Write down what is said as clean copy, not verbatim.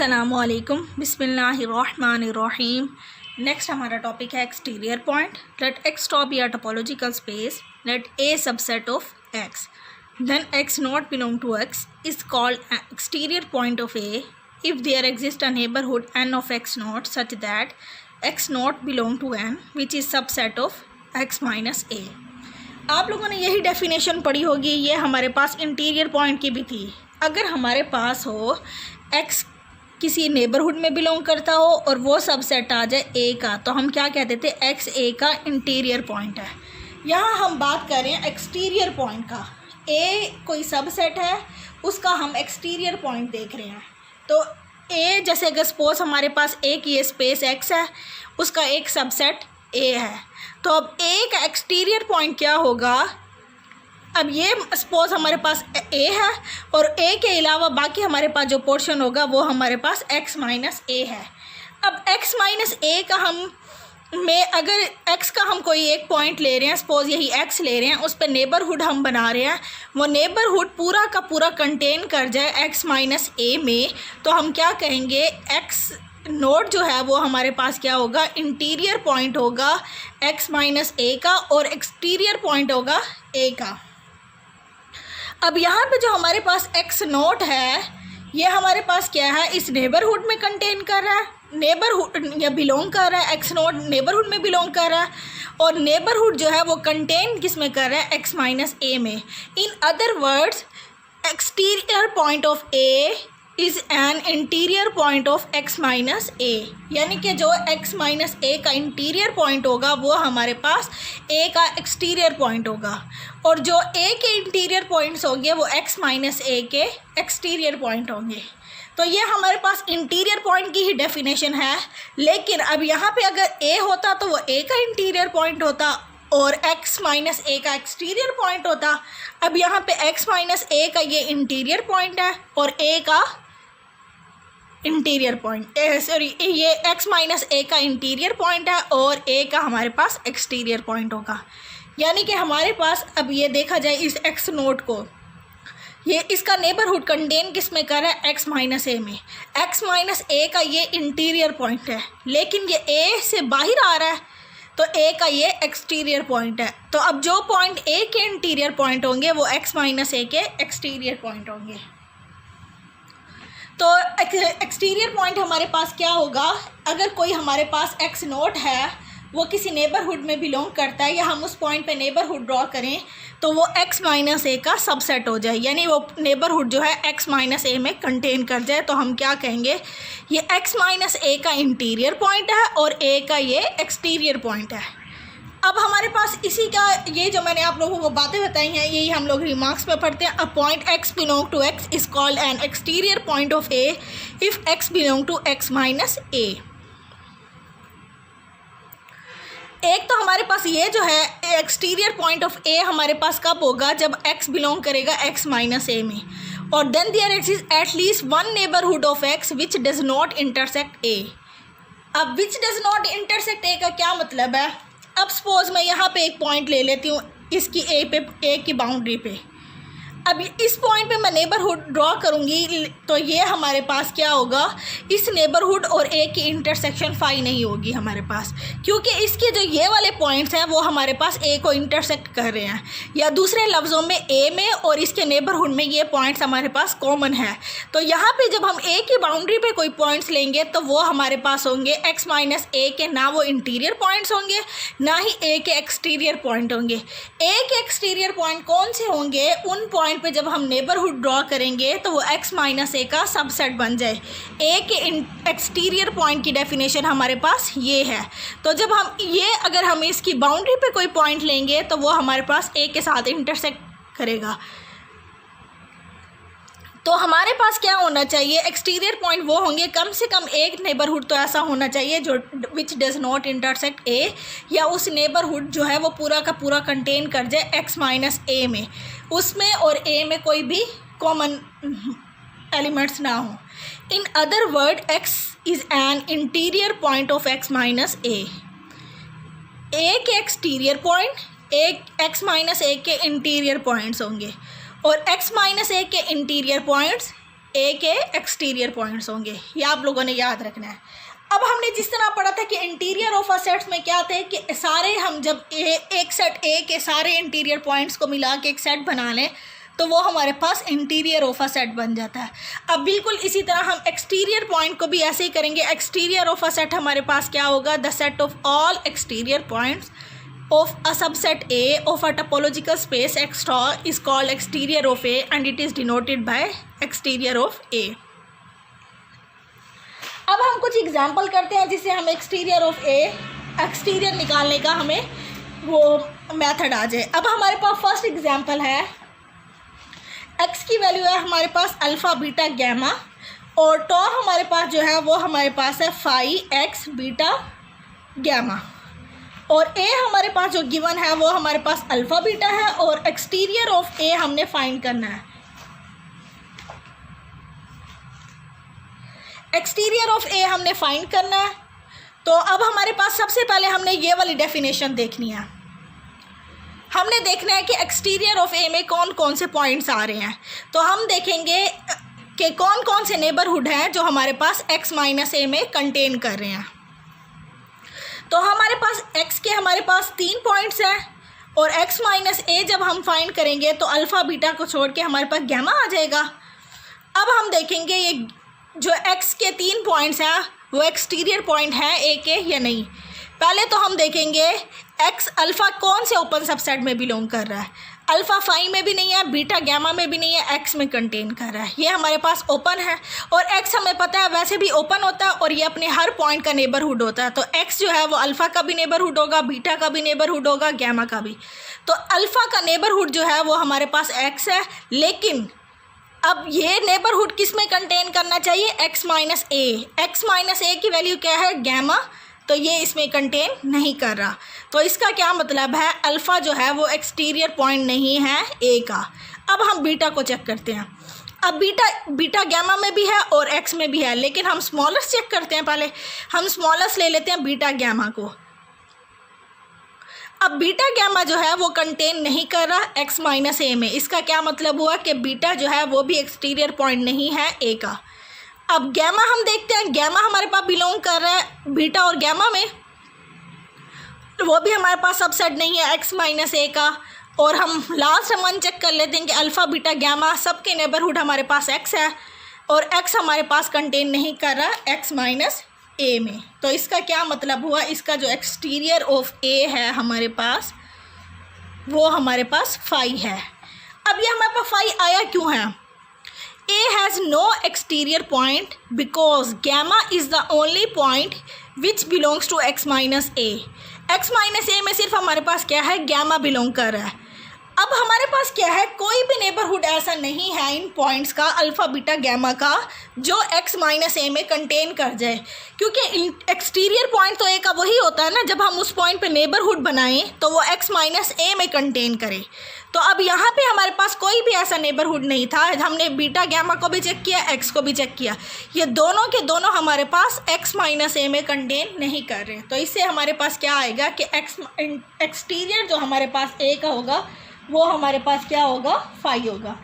अस्सलामुअलैकुम बिस्मिल्लाहिर्रहमानिर्रहीम। नेक्स्ट हमारा टॉपिक है exterior point. Let x stop be a topological space, let a subset of x, then x not belong to x is called exterior point of a if there exist a neighbourhood n of x naught such that x naught belong to n which is subset of x minus a। आप लोगों ने यही definition पढ़ी होगी, ये हमारे पास interior point की भी थी। अगर हमारे पास हो x किसी नेबरहुड में बिलोंग करता हो और वो सबसेट आ जाए a का, तो हम क्या कहते थे, x a का इंटीरियर पॉइंट है। यहाँ हम बात कर रहे हैं एक्सटीरियर पॉइंट का। a कोई सबसेट है, उसका हम एक्सटीरियर पॉइंट देख रहे हैं। तो a जैसे अगर सपोज हमारे पास a की ये स्पेस x है, उसका एक सबसेट a है, तो अब a का एक्सटीरियर पॉइंट क्या होगा। अब ये सपोज हमारे पास a है और a के अलावा बाकी हमारे पास जो पोर्शन होगा वो हमारे पास x माइनस a है। अब x माइनस a का अगर x का हम कोई एक पॉइंट ले रहे हैं, सपोज यही x ले रहे हैं, उस पर नेबरहुड हम बना रहे हैं, वो नेबरहुड पूरा का पूरा कंटेन कर जाए x माइनस a में, तो हम क्या कहेंगे, x नोट जो है वो हमारे पास क्या होगा, इंटीरियर पॉइंट होगा x माइनस a का और एक्सटीरियर पॉइंट होगा a का। अब यहाँ पे जो हमारे पास x नोट है, ये हमारे पास क्या है, इस नेबरहुड में कंटेन कर रहा है, नेबरहुड या बिलोंग कर रहा है, x नोट नेबरहुड में बिलोंग कर रहा है, और नेबरहुड जो है वो कंटेन किस में कर रहा है, x माइनस a में। In other words exterior point of a is an interior point of x minus a, यानी कि जो x माइनस a का इंटीरियर पॉइंट होगा वो हमारे पास a का एक्सटीरियर पॉइंट होगा, और जो a के इंटीरियर पॉइंट्स होंगे वो x माइनस a के एक्सटीरियर पॉइंट होंगे। तो ये हमारे पास इंटीरियर पॉइंट की ही डेफिनेशन है। लेकिन अब यहाँ पे अगर a होता तो वो a का इंटीरियर पॉइंट होता और x माइनस a का एक्सटीरियर पॉइंट होता। अब यहाँ पे x माइनस a का ये इंटीरियर पॉइंट है और a का इंटीरियर पॉइंट ये x माइनस a का इंटीरियर पॉइंट है और a का हमारे पास एक्सटीरियर पॉइंट होगा। यानी कि हमारे पास अब ये देखा जाए इस x नोट को, ये इसका नेबरहुड कंटेन किस में कर रहा है, x माइनस a में। x माइनस a का ये इंटीरियर पॉइंट है, लेकिन ये a से बाहर आ रहा है, तो a का ये एक्सटीरियर पॉइंट है। तो अब जो पॉइंट a के इंटीरियर पॉइंट होंगे वो x माइनस a के एक्सटीरियर पॉइंट होंगे। तो एक्सटीरियर पॉइंट हमारे पास क्या होगा, अगर कोई हमारे पास x नोट है, वो किसी नेबरहुड में बिलोंग करता है, या हम उस पॉइंट पे नेबरहुड ड्रॉ करें तो वो x माइनस a का सबसेट हो जाए, यानी वो नेबरहुड जो है x माइनस a में कंटेन कर जाए, तो हम क्या कहेंगे, ये x माइनस a का इंटीरियर पॉइंट है और a का ये एक्सटीरियर पॉइंट है। अब हमारे पास इसी का ये जो मैंने आप लोगों को बातें बताई हैं, यही हम लोग रिमार्क्स में पढ़ते हैं। A point x belong to x is called an exterior point of a if x belong to x minus a। एक तो हमारे पास ये जो है एक्सटीरियर पॉइंट ऑफ a हमारे पास कब होगा, जब x बिलोंग करेगा x माइनस a में, और then there exist at least one neighbourhood of x which does not intersect a। अब which does not intersect a का क्या मतलब है। अब सपोज मैं यहाँ पे एक पॉइंट ले लेती हूँ इसकी a की बाउंड्री पे। अब इस पॉइंट पे मैं नेबरहुड ड्रॉ करूँगी तो ये हमारे पास क्या होगा, इस नेबरहुड और a की इंटरसेक्शन फाई नहीं होगी हमारे पास, क्योंकि इसके जो ये वाले पॉइंट्स हैं वो हमारे पास a को इंटरसेक्ट कर रहे हैं, या दूसरे लफ्ज़ों में a में और इसके नेबरहुड में ये पॉइंट्स हमारे पास कॉमन है। तो यहाँ पे जब हम a की बाउंड्री पे कोई पॉइंट्स लेंगे तो वो हमारे पास होंगे x माइनस a के, ना वो इंटीरियर पॉइंट्स होंगे ना ही a के एक्सटीरियर पॉइंट होंगे। a के एक्सटीरियर पॉइंट कौन से होंगे, उन पॉइंट पे जब हम नेबरहुड ड्रॉ करेंगे तो वो x माइनस a का सबसेट बन जाए। a के एक्सटीरियर पॉइंट की डेफिनेशन हमारे पास ये है। तो जब अगर हम इसकी बाउंड्री पे कोई पॉइंट लेंगे तो वो हमारे पास a के साथ इंटरसेक्ट करेगा। तो हमारे पास क्या होना चाहिए, एक्सटीरियर पॉइंट वो होंगे, कम से कम एक नेबरहुड तो ऐसा होना चाहिए जो विच डज़ नॉट इंटरसेक्ट a, या उस नेबरहुड जो है वो पूरा का पूरा कंटेन कर जाए x माइनस a में, उसमें और a में कोई भी कॉमन एलिमेंट्स ना हो। In other word x is an interior point of x minus a। a के exterior point x minus a के इंटीरियर पॉइंट्स होंगे और x माइनस a के इंटीरियर पॉइंट्स ए के एक्सटीरियर पॉइंट्स होंगे, ये आप लोगों ने याद रखना है। अब हमने जिस तरह पढ़ा था कि इंटीरियर ऑफ अ सेट्स में क्या थे कि सारे हम जब एक सेट ए के सारे इंटीरियर पॉइंट्स को मिला के एक सेट बना लें तो वो हमारे पास इंटीरियर ऑफ अ सेट बन जाता है। अब बिल्कुल इसी तरह हम एक्सटीरियर पॉइंट को भी ऐसे ही करेंगे। एक्सटीरियर ऑफ अ सेट हमारे पास क्या होगा, the set of all exterior points of a subset A of a topological space X star is called exterior of A and it is denoted by exterior of A। अब हम कुछ example करते हैं जिससे हम एक्सटीरियर ऑफ ए एक्सटीरियर निकालने का हमें वो मेथड आ जाए। अब हमारे पास फर्स्ट एग्जाम्पल है, x की वैल्यू है हमारे पास अल्फ़ा बीटा गैमा और टॉ हमारे पास जो है वो हमारे पास है फाई एक्स बीटा गैमा और ए हमारे पास जो गिवन है वो हमारे पास अल्फ़ा बीटा है और एक्सटीरियर ऑफ ए हमने फाइंड करना है। एक्सटीरियर ऑफ ए हमने फाइंड करना है तो अब हमारे पास सबसे पहले हमने ये वाली डेफिनेशन देखनी है। हमने देखना है कि एक्सटीरियर ऑफ ए में कौन कौन से पॉइंट्स आ रहे हैं। तो हम देखेंगे कि कौन कौन से नेबरहुड हैं जो हमारे पास x माइनस ए में कंटेन कर रहे हैं। तो हमारे पास x के हमारे पास 3 पॉइंट्स हैं और x माइनस ए जब हम फाइंड करेंगे तो अल्फ़ा बीटा को छोड़ के हमारे पास गैमा आ जाएगा। अब हम देखेंगे ये जो x के 3 पॉइंट्स हैं वो एक्सटीरियर पॉइंट हैं ए के या नहीं। पहले तो हम देखेंगे x अल्फ़ा कौन से ओपन सबसेट में बिलोंग कर रहा है। अल्फ़ा फाई में भी नहीं है, बीटा गैमा में भी नहीं है, x में कंटेन कर रहा है। ये हमारे पास ओपन है और x हमें पता है वैसे भी ओपन होता है और ये अपने हर पॉइंट का नेबरहुड होता है। तो x जो है वो अल्फ़ा का भी नेबरहुड होगा, बीटा का भी नेबरहुड होगा, गैमा का भी। तो अल्फ़ा का नेबरहुड जो है वो हमारे पास x है, लेकिन अब ये नेबरहुड किस में कंटेन करना चाहिए, x माइनस ए। एक्स माइनस ए की वैल्यू क्या है, गैमा, तो ये इसमें कंटेन नहीं कर रहा। तो इसका क्या मतलब है, अल्फ़ा जो है वो एक्सटीरियर पॉइंट नहीं है ए का। अब हम बीटा को चेक करते हैं। अब बीटा गैमा में भी है और एक्स में भी है, लेकिन हम स्मॉलेस्ट चेक करते हैं। पहले हम स्मॉलेस्ट ले लेते हैं बीटा गैमा को। अब बीटा गैमा जो है वो कंटेन नहीं कर रहा एक्स माइनस ए में। इसका क्या मतलब हुआ कि बीटा जो है वो भी एक्सटीरियर पॉइंट नहीं है ए का। अब गैमा हम देखते हैं, गैमा हमारे पास बिलोंग कर रहा है बीटा और गैमा में, वो भी हमारे पास सबसेट नहीं है एक्स माइनस ए का। और हम लास्ट वन चेक कर लेते हैं कि अल्फ़ा बीटा गैमा सबके नेबरहुड हमारे पास एक्स है और एक्स हमारे पास कंटेन नहीं कर रहा एक्स माइनस ए में। तो इसका क्या मतलब हुआ, इसका जो एक्सटीरियर ऑफ ए है हमारे पास वो हमारे पास फाई है। अब ये हमारे पास फाई आया क्यों है, A has no exterior point because gamma is the only point which belongs to x minus a। x minus a में सिर्फ हमारे पास क्या है, गैमा बिलोंग कर रहा है। अब हमारे पास क्या है, कोई भी नेबरहुड ऐसा नहीं है इन पॉइंट्स का अल्फ़ा बीटा गैमा का जो x माइनस ए में कंटेन कर जाए, क्योंकि एक्सटीरियर पॉइंट तो ए का वही होता है ना, जब हम उस पॉइंट पे नेबरहुड बनाएं तो वो x माइनस ए में कंटेन करे। तो अब यहाँ पे हमारे पास कोई भी ऐसा नेबरहुड नहीं था। हमने बीटा गैमा को भी चेक किया, x को भी चेक किया, ये दोनों के दोनों हमारे पास x माइनस ए में कंटेन नहीं कर रहे। तो इससे हमारे पास क्या आएगा कि एक्सटीरियर जो हमारे पास ए का होगा वो हमारे पास क्या होगा, फाई होगा।